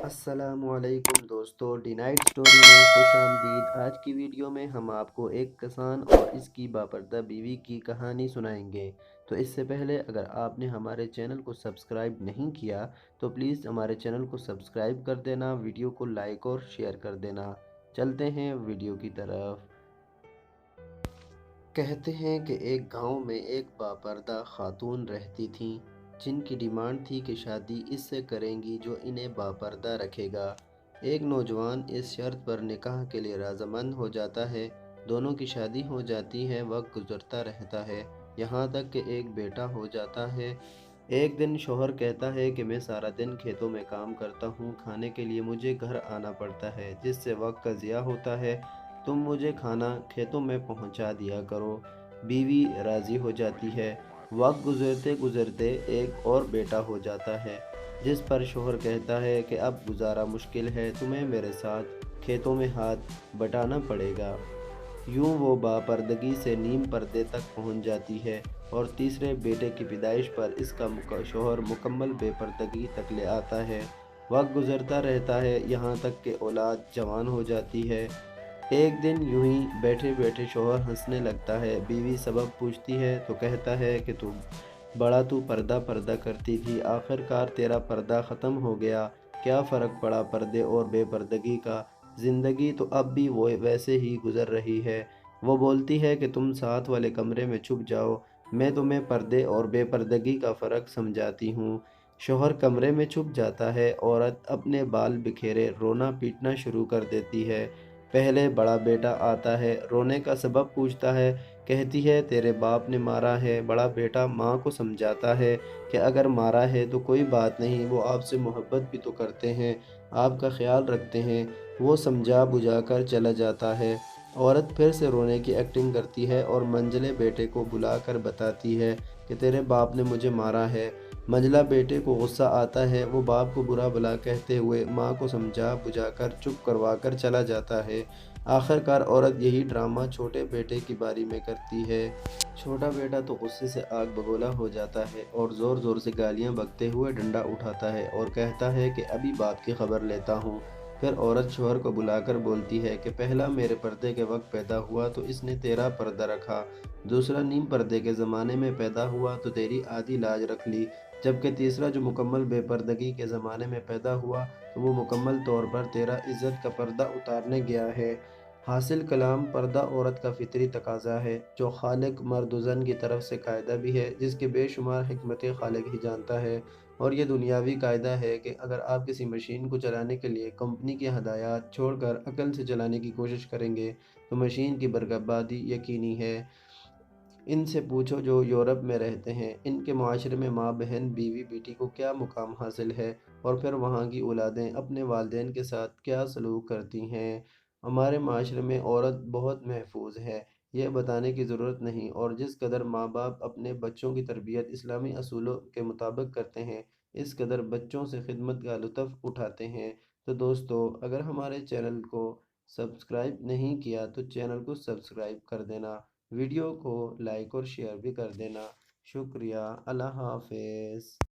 السلام علیکم دوستو، ڈی نائٹ سٹوری میں خوش آمدید۔ آج کی ویڈیو میں ہم آپ کو ایک کسان اور اس کی باپردہ بیوی کی کہانی سنائیں گے۔ تو اس سے پہلے اگر آپ نے ہمارے چینل کو سبسکرائب نہیں کیا تو پلیز ہمارے چینل کو سبسکرائب کر دینا، ویڈیو کو لائک اور شیئر کر دینا۔ چلتے ہیں ویڈیو کی طرف۔ کہتے ہیں کہ ایک گاؤں میں ایک باپردہ خاتون رہتی تھیں جن کی ڈیمانڈ تھی کہ شادی اس سے کریں گی جو انہیں باپردہ رکھے گا۔ ایک نوجوان اس شرط پر نکاح کے لیے رضامند ہو جاتا ہے۔ دونوں کی شادی ہو جاتی ہے، وقت گزرتا رہتا ہے، یہاں تک کہ ایک بیٹا ہو جاتا ہے۔ ایک دن شوہر کہتا ہے کہ میں سارا دن کھیتوں میں کام کرتا ہوں، کھانے کے لیے مجھے گھر آنا پڑتا ہے جس سے وقت کا ضیاع ہوتا ہے، تم مجھے کھانا کھیتوں میں پہنچا دیا کرو۔ بیوی راضی ہو جاتی ہے۔ وقت گزرتے گزرتے ایک اور بیٹا ہو جاتا ہے جس پر شوہر کہتا ہے کہ اب گزارا مشکل ہے، تمہیں میرے ساتھ کھیتوں میں ہاتھ بٹانا پڑے گا۔ یوں وہ باپردگی سے نیم پردے تک پہنچ جاتی ہے اور تیسرے بیٹے کی پیدائش پر اس کا شوہر مکمل بے پردگی تک لے آتا ہے۔ وقت گزرتا رہتا ہے یہاں تک کہ اولاد جوان ہو جاتی ہے۔ ایک دن یوں ہی بیٹھے بیٹھے شوہر ہنسنے لگتا ہے۔ بیوی سبب پوچھتی ہے تو کہتا ہے کہ تو پردہ پردہ کرتی تھی، آخر کار تیرا پردہ ختم ہو گیا، کیا فرق پڑا پردے اور بے پردگی کا، زندگی تو اب بھی وہ ویسے ہی گزر رہی ہے۔ وہ بولتی ہے کہ تم ساتھ والے کمرے میں چھپ جاؤ، میں تمہیں پردے اور بے پردگی کا فرق سمجھاتی ہوں۔ شوہر کمرے میں چھپ جاتا ہے، عورت اپنے بال بکھیرے رونا پیٹنا شروع کر دیتی ہے۔ پہلے بڑا بیٹا آتا ہے، رونے کا سبب پوچھتا ہے، کہتی ہے تیرے باپ نے مارا ہے۔ بڑا بیٹا ماں کو سمجھاتا ہے کہ اگر مارا ہے تو کوئی بات نہیں، وہ آپ سے محبت بھی تو کرتے ہیں، آپ کا خیال رکھتے ہیں۔ وہ سمجھا بجھا کر چلا جاتا ہے۔ عورت پھر سے رونے کی ایکٹنگ کرتی ہے اور منجلے بیٹے کو بلا کر بتاتی ہے کہ تیرے باپ نے مجھے مارا ہے۔ منجلا بیٹے کو غصہ آتا ہے، وہ باپ کو برا بھلا کہتے ہوئے ماں کو سمجھا بجھا کر چپ کروا کر چلا جاتا ہے۔ آخر کار عورت یہی ڈرامہ چھوٹے بیٹے کی باری میں کرتی ہے۔ چھوٹا بیٹا تو غصے سے آگ بگولا ہو جاتا ہے اور زور زور سے گالیاں بکتے ہوئے ڈنڈا اٹھاتا ہے اور کہتا ہے کہ ابھی باپ کی خبر لیتا ہوں۔ پھر عورت شوہر کو بلا کر بولتی ہے کہ پہلا میرے پردے کے وقت پیدا ہوا تو اس نے تیرا پردہ رکھا، دوسرا نیم پردے کے زمانے میں پیدا ہوا تو تیری آدھی لاج رکھ لی، جبکہ تیسرا جو مکمل بے پردگی کے زمانے میں پیدا ہوا تو وہ مکمل طور پر تیرا عزت کا پردہ اتارنے گیا ہے۔ حاصل کلام، پردہ عورت کا فطری تقاضا ہے جو خالق مرد و زن کی طرف سے قاعدہ بھی ہے، جس کے بے شمار حکمت خالق ہی جانتا ہے۔ اور یہ دنیاوی قاعدہ ہے کہ اگر آپ کسی مشین کو چلانے کے لیے کمپنی کی ہدایات چھوڑ کر عقل سے چلانے کی کوشش کریں گے تو مشین کی بربادی یقینی ہے۔ ان سے پوچھو جو یورپ میں رہتے ہیں، ان کے معاشرے میں ماں بہن بیوی بیٹی کو کیا مقام حاصل ہے، اور پھر وہاں کی اولادیں اپنے والدین کے ساتھ کیا سلوک کرتی ہیں۔ ہمارے معاشرے میں عورت بہت محفوظ ہے، یہ بتانے کی ضرورت نہیں، اور جس قدر ماں باپ اپنے بچوں کی تربیت اسلامی اصولوں کے مطابق کرتے ہیں، اس قدر بچوں سے خدمت کا لطف اٹھاتے ہیں۔ تو دوستو، اگر ہمارے چینل کو سبسکرائب نہیں کیا تو چینل کو سبسکرائب کر دینا، ویڈیو کو لائک اور شیئر بھی کر دینا۔ شکریہ، اللہ حافظ۔